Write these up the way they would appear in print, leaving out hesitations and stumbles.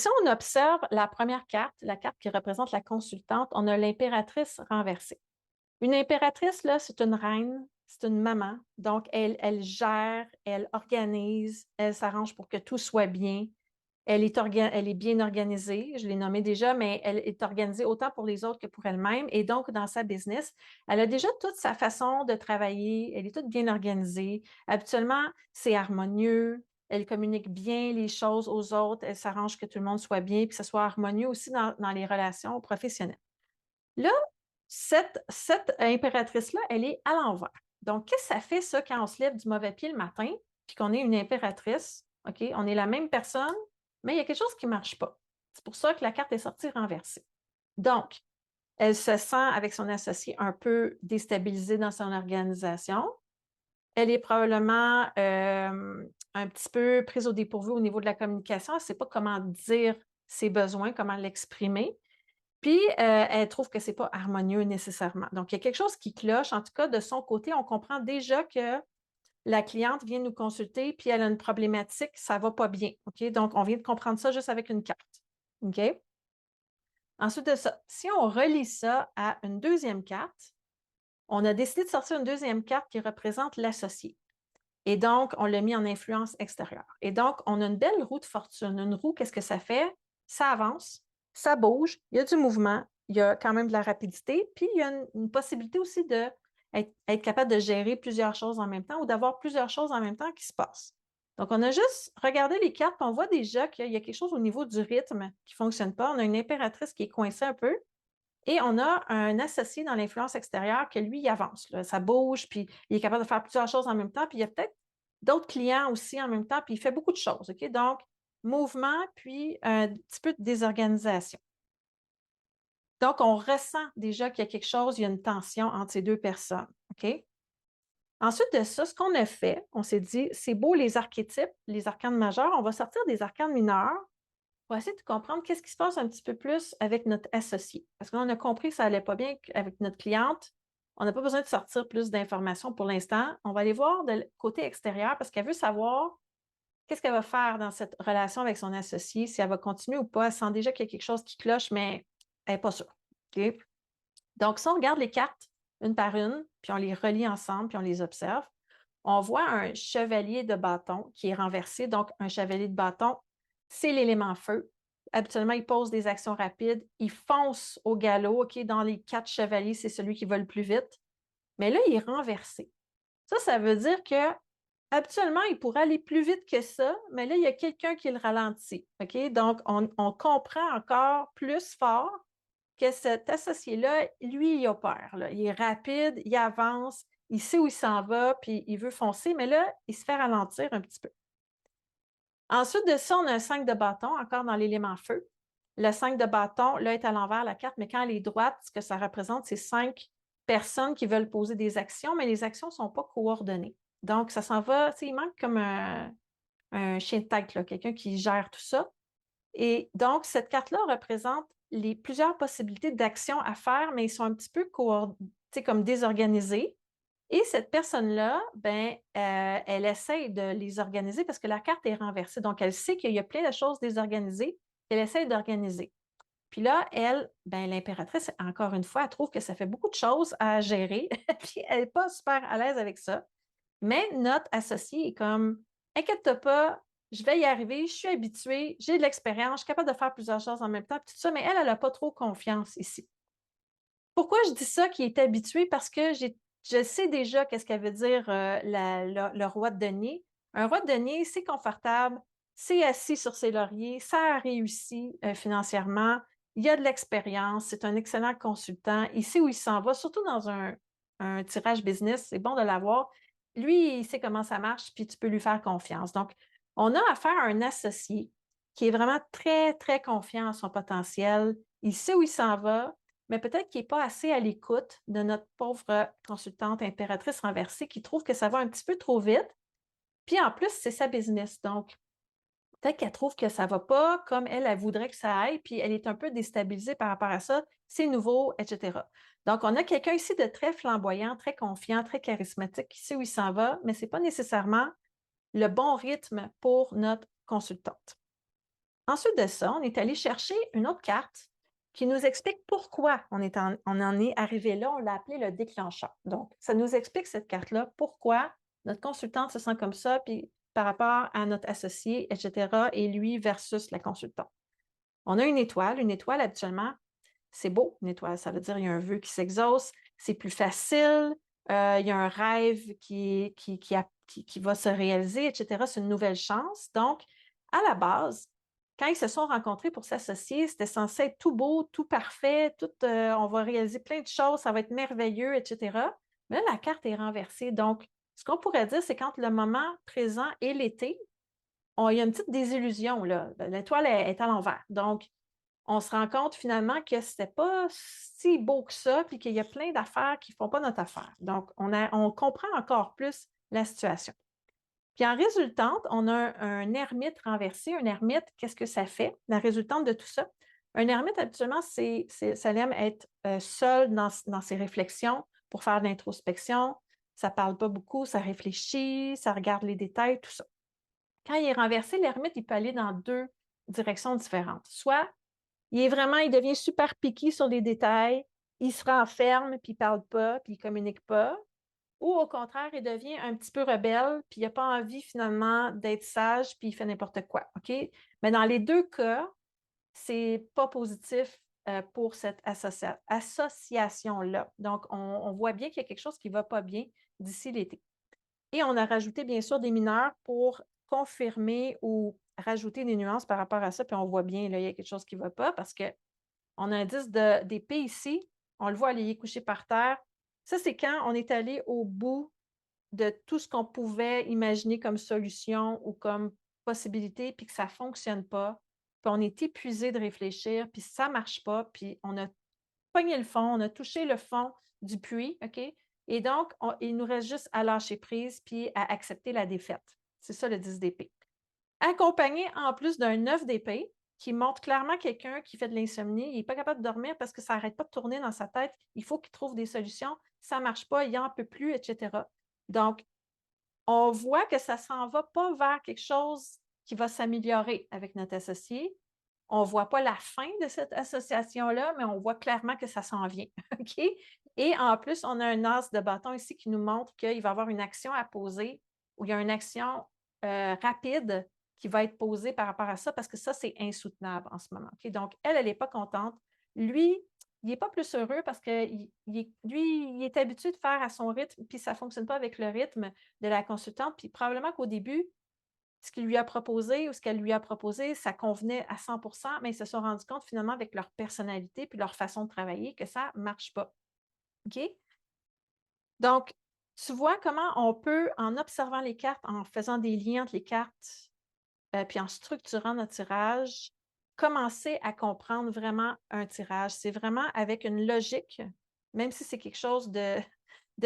si on observe la première carte, la carte qui représente la consultante, on a l'impératrice renversée. Une impératrice, là, c'est une reine, c'est une maman. Donc, elle gère, elle organise, elle s'arrange pour que tout soit bien. Elle est bien organisée, je l'ai nommé déjà, mais elle est organisée autant pour les autres que pour elle-même. Et donc, dans sa business, elle a déjà toute sa façon de travailler, elle est toute bien organisée. Habituellement, c'est harmonieux, elle communique bien les choses aux autres, elle s'arrange que tout le monde soit bien, puis que ce soit harmonieux aussi dans les relations professionnelles. Là, cette impératrice-là, elle est à l'envers. Donc, qu'est-ce que ça fait, ça, quand on se lève du mauvais pied le matin, puis qu'on est une impératrice? OK, on est la même personne, mais il y a quelque chose qui ne marche pas. C'est pour ça que la carte est sortie renversée. Donc, elle se sent, avec son associé, un peu déstabilisée dans son organisation. Elle est probablement un petit peu prise au dépourvu au niveau de la communication. Elle ne sait pas comment dire ses besoins, comment l'exprimer. Puis, elle trouve que c'est pas harmonieux nécessairement. Donc, il y a quelque chose qui cloche. En tout cas, de son côté, on comprend déjà que la cliente vient nous consulter, puis elle a une problématique, ça va pas bien. OK? Donc, on vient de comprendre ça juste avec une carte. OK? Ensuite de ça, si on relie ça à une deuxième carte, on a décidé de sortir une deuxième carte qui représente l'associé. Et donc, on l'a mis en influence extérieure. Et donc, on a une belle roue de fortune. Une roue, qu'est-ce que ça fait? Ça avance, ça bouge, il y a du mouvement, il y a quand même de la rapidité, puis il y a une possibilité aussi d'être capable de gérer plusieurs choses en même temps ou d'avoir plusieurs choses en même temps qui se passent. Donc, on a juste regardé les cartes, puis on voit déjà qu'il y a quelque chose au niveau du rythme qui ne fonctionne pas. On a une impératrice qui est coincée un peu, et on a un associé dans l'influence extérieure que lui, il avance. Là. Ça bouge, puis il est capable de faire plusieurs choses en même temps. Puis il y a peut-être d'autres clients aussi en même temps, puis il fait beaucoup de choses. OK? Donc, mouvement, puis un petit peu de désorganisation. Donc, on ressent déjà qu'il y a quelque chose, il y a une tension entre ces deux personnes. OK? Ensuite de ça, ce qu'on a fait, on s'est dit, c'est beau les archétypes, les arcanes majeurs, on va sortir des arcanes mineurs pour essayer de comprendre qu'est-ce qui se passe un petit peu plus avec notre associé. Parce qu'on a compris que ça n'allait pas bien avec notre cliente. On n'a pas besoin de sortir plus d'informations pour l'instant. On va aller voir de côté extérieur parce qu'elle veut savoir qu'est-ce qu'elle va faire dans cette relation avec son associé, si elle va continuer ou pas. Elle sent déjà qu'il y a quelque chose qui cloche, mais elle n'est pas sûre. OK? Donc, si on regarde les cartes une par une, puis on les relie ensemble, puis on les observe, on voit un chevalier de bâton qui est renversé. Donc, un chevalier de bâton, c'est l'élément feu. Habituellement, il pose des actions rapides. Il fonce au galop. OK, dans les 4 chevaliers, c'est celui qui va le plus vite. Mais là, il est renversé. Ça veut dire que habituellement, il pourrait aller plus vite que ça, mais là, il y a quelqu'un qui le ralentit. OK? Donc, on comprend encore plus fort que cet associé-là, lui, il opère. Là. Il est rapide, il avance, il sait où il s'en va, puis il veut foncer, mais là, il se fait ralentir un petit peu. Ensuite de ça, on a un 5 de bâton, encore dans l'élément feu. Le 5 de bâton, là, est à l'envers la carte, mais quand elle est droite, ce que ça représente, c'est 5 personnes qui veulent poser des actions, mais les actions ne sont pas coordonnées. Donc, ça s'en va, il manque comme un chien de tête, là, quelqu'un qui gère tout ça. Et donc, cette carte-là représente plusieurs possibilités d'actions à faire, mais ils sont un petit peu comme désorganisés. Et cette personne-là, elle essaie de les organiser parce que la carte est renversée. Donc, elle sait qu'il y a plein de choses désorganisées qu'elle essaie d'organiser. Puis là, elle, l'impératrice, encore une fois, elle trouve que ça fait beaucoup de choses à gérer, puis elle n'est pas super à l'aise avec ça. Mais notre associé est comme, inquiète-toi pas, je vais y arriver, je suis habituée, j'ai de l'expérience, je suis capable de faire plusieurs choses en même temps, puis tout ça, mais elle n'a pas trop confiance ici. Pourquoi je dis ça, qui est habituée? Parce que je sais déjà qu'est-ce qu'elle veut dire le roi de denier. Un roi de denier, c'est confortable, c'est assis sur ses lauriers, ça a réussi financièrement, il y a de l'expérience, c'est un excellent consultant, il sait où il s'en va, surtout dans un tirage business, c'est bon de l'avoir. Lui, il sait comment ça marche, puis tu peux lui faire confiance. Donc, on a affaire à un associé qui est vraiment très, très confiant en son potentiel, il sait où il s'en va, mais peut-être qu'il n'est pas assez à l'écoute de notre pauvre consultante impératrice renversée qui trouve que ça va un petit peu trop vite. Puis en plus, c'est sa business. Donc, peut-être qu'elle trouve que ça ne va pas comme elle voudrait que ça aille, puis elle est un peu déstabilisée par rapport à ça. C'est nouveau, etc. Donc, on a quelqu'un ici de très flamboyant, très confiant, très charismatique, qui sait où il s'en va, mais ce n'est pas nécessairement le bon rythme pour notre consultante. Ensuite de ça, on est allé chercher une autre carte qui nous explique pourquoi on en est arrivé là. On l'a appelé le déclencheur. Donc, ça nous explique cette carte-là, pourquoi notre consultante se sent comme ça, puis par rapport à notre associé, etc., et lui versus la consultante. On a une étoile. Une étoile, habituellement, c'est beau, une étoile. Ça veut dire qu'il y a un vœu qui s'exauce, c'est plus facile, il y a un rêve qui va se réaliser, etc. C'est une nouvelle chance. Donc, à la base, quand ils se sont rencontrés pour s'associer, c'était censé être tout beau, tout parfait, on va réaliser plein de choses, ça va être merveilleux, etc. Mais là, la carte est renversée. Donc, ce qu'on pourrait dire, c'est quand le moment présent et l'été, il y a une petite désillusion, là. L'étoile est à l'envers. Donc, on se rend compte finalement que ce n'était pas si beau que ça, puis qu'il y a plein d'affaires qui ne font pas notre affaire. Donc, on comprend encore plus la situation. Puis en résultante, on a un ermite renversé. Un ermite, qu'est-ce que ça fait? La résultante de tout ça. Un ermite, habituellement, ça aime être seul dans ses réflexions pour faire de l'introspection. Ça ne parle pas beaucoup, ça réfléchit, ça regarde les détails, tout ça. Quand il est renversé, l'ermite, il peut aller dans deux directions différentes. Soit il devient super piqué sur les détails, il se renferme, puis il ne parle pas, puis il ne communique pas. Ou au contraire, il devient un petit peu rebelle, puis il n'a pas envie finalement d'être sage, puis il fait n'importe quoi. OK? Mais dans les deux cas, c'est pas positif pour cette association-là. Donc, on voit bien qu'il y a quelque chose qui ne va pas bien d'ici l'été. Et on a rajouté, bien sûr, des mineurs pour confirmer ou rajouter des nuances par rapport à ça. Puis on voit bien, là, il y a quelque chose qui ne va pas parce qu'on a un 10 d'épée ici. On le voit, elle est couché par terre. Ça, c'est quand on est allé au bout de tout ce qu'on pouvait imaginer comme solution ou comme possibilité, puis que ça ne fonctionne pas. Puis on est épuisé de réfléchir, puis ça ne marche pas, puis on a pogné le fond, on a touché le fond du puits, OK? Et donc, il nous reste juste à lâcher prise puis à accepter la défaite. C'est ça le 10 d'épée. Accompagné en plus d'un 9 d'épée qui montre clairement quelqu'un qui fait de l'insomnie. Il n'est pas capable de dormir parce que ça n'arrête pas de tourner dans sa tête. Il faut qu'il trouve des solutions. Ça ne marche pas, il n'en peut plus, etc. Donc, on voit que ça ne s'en va pas vers quelque chose qui va s'améliorer avec notre associé. On ne voit pas la fin de cette association-là, mais on voit clairement que ça s'en vient. OK? Et en plus, on a un as de bâton ici qui nous montre qu'il va y avoir une action à poser ou il y a une action rapide qui va être posée par rapport à ça parce que ça, c'est insoutenable en ce moment. OK? Donc, elle n'est pas contente. Lui, il n'est pas plus heureux parce que lui, il est habitué de faire à son rythme, puis ça ne fonctionne pas avec le rythme de la consultante. Puis probablement qu'au début, ce qu'il lui a proposé ou ce qu'elle lui a proposé, ça convenait à 100 mais ils se sont rendus compte finalement avec leur personnalité puis leur façon de travailler que ça ne marche pas. OK? Donc, tu vois comment on peut, en observant les cartes, en faisant des liens entre les cartes, puis en structurant notre tirage, commencer à comprendre vraiment un tirage. C'est vraiment avec une logique, même si c'est quelque chose de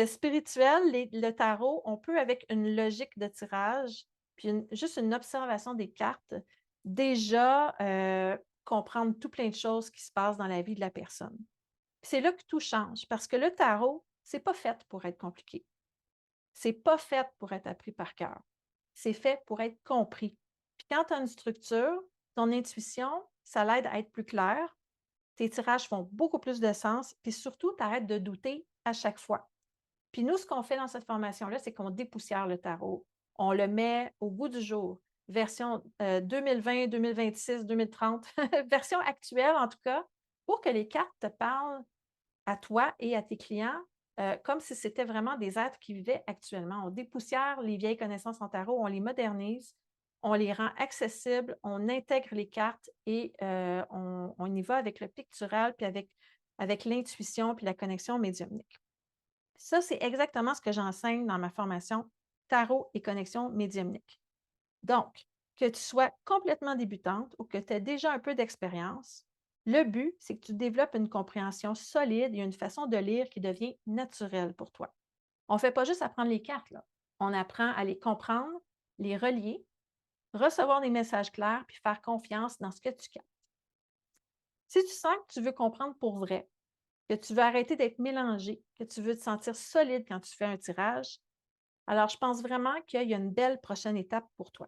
spirituel, le tarot, on peut, avec une logique de tirage, puis juste une observation des cartes, déjà comprendre tout plein de choses qui se passent dans la vie de la personne. C'est là que tout change, parce que le tarot, c'est pas fait pour être compliqué. C'est pas fait pour être appris par cœur. C'est fait pour être compris. Puis quand tu as une structure, ton intuition, ça l'aide à être plus clair. Tes tirages font beaucoup plus de sens. Puis surtout, tu arrêtes de douter à chaque fois. Puis nous, ce qu'on fait dans cette formation-là, c'est qu'on dépoussière le tarot. On le met au goût du jour. Version 2020, 2026, 2030, version actuelle en tout cas, pour que les cartes te parlent à toi et à tes clients comme si c'était vraiment des êtres qui vivaient actuellement. On dépoussière les vieilles connaissances en tarot, on les modernise, on les rend accessibles, on intègre les cartes et on y va avec le pictural, puis avec l'intuition, puis la connexion médiumnique. Ça, c'est exactement ce que j'enseigne dans ma formation Tarot et connexion médiumnique. Donc, que tu sois complètement débutante ou que tu aies déjà un peu d'expérience, le but, c'est que tu développes une compréhension solide et une façon de lire qui devient naturelle pour toi. On ne fait pas juste apprendre les cartes, là. On apprend à les comprendre, les relier, recevoir des messages clairs, puis faire confiance dans ce que tu captes. Si tu sens que tu veux comprendre pour vrai, que tu veux arrêter d'être mélangé, que tu veux te sentir solide quand tu fais un tirage, alors je pense vraiment qu'il y a une belle prochaine étape pour toi.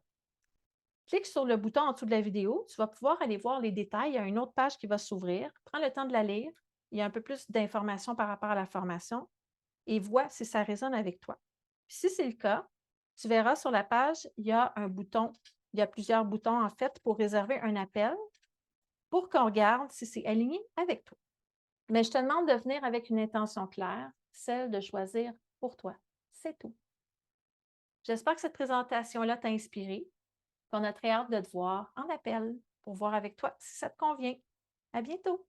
Clique sur le bouton en dessous de la vidéo. Tu vas pouvoir aller voir les détails. Il y a une autre page qui va s'ouvrir. Prends le temps de la lire. Il y a un peu plus d'informations par rapport à la formation et vois si ça résonne avec toi. Puis si c'est le cas, tu verras sur la page, il y a un bouton. Il y a plusieurs boutons, en fait, pour réserver un appel pour qu'on regarde si c'est aligné avec toi. Mais je te demande de venir avec une intention claire, celle de choisir pour toi. C'est tout. J'espère que cette présentation-là t'a inspiré. On a très hâte de te voir en appel pour voir avec toi si ça te convient. À bientôt!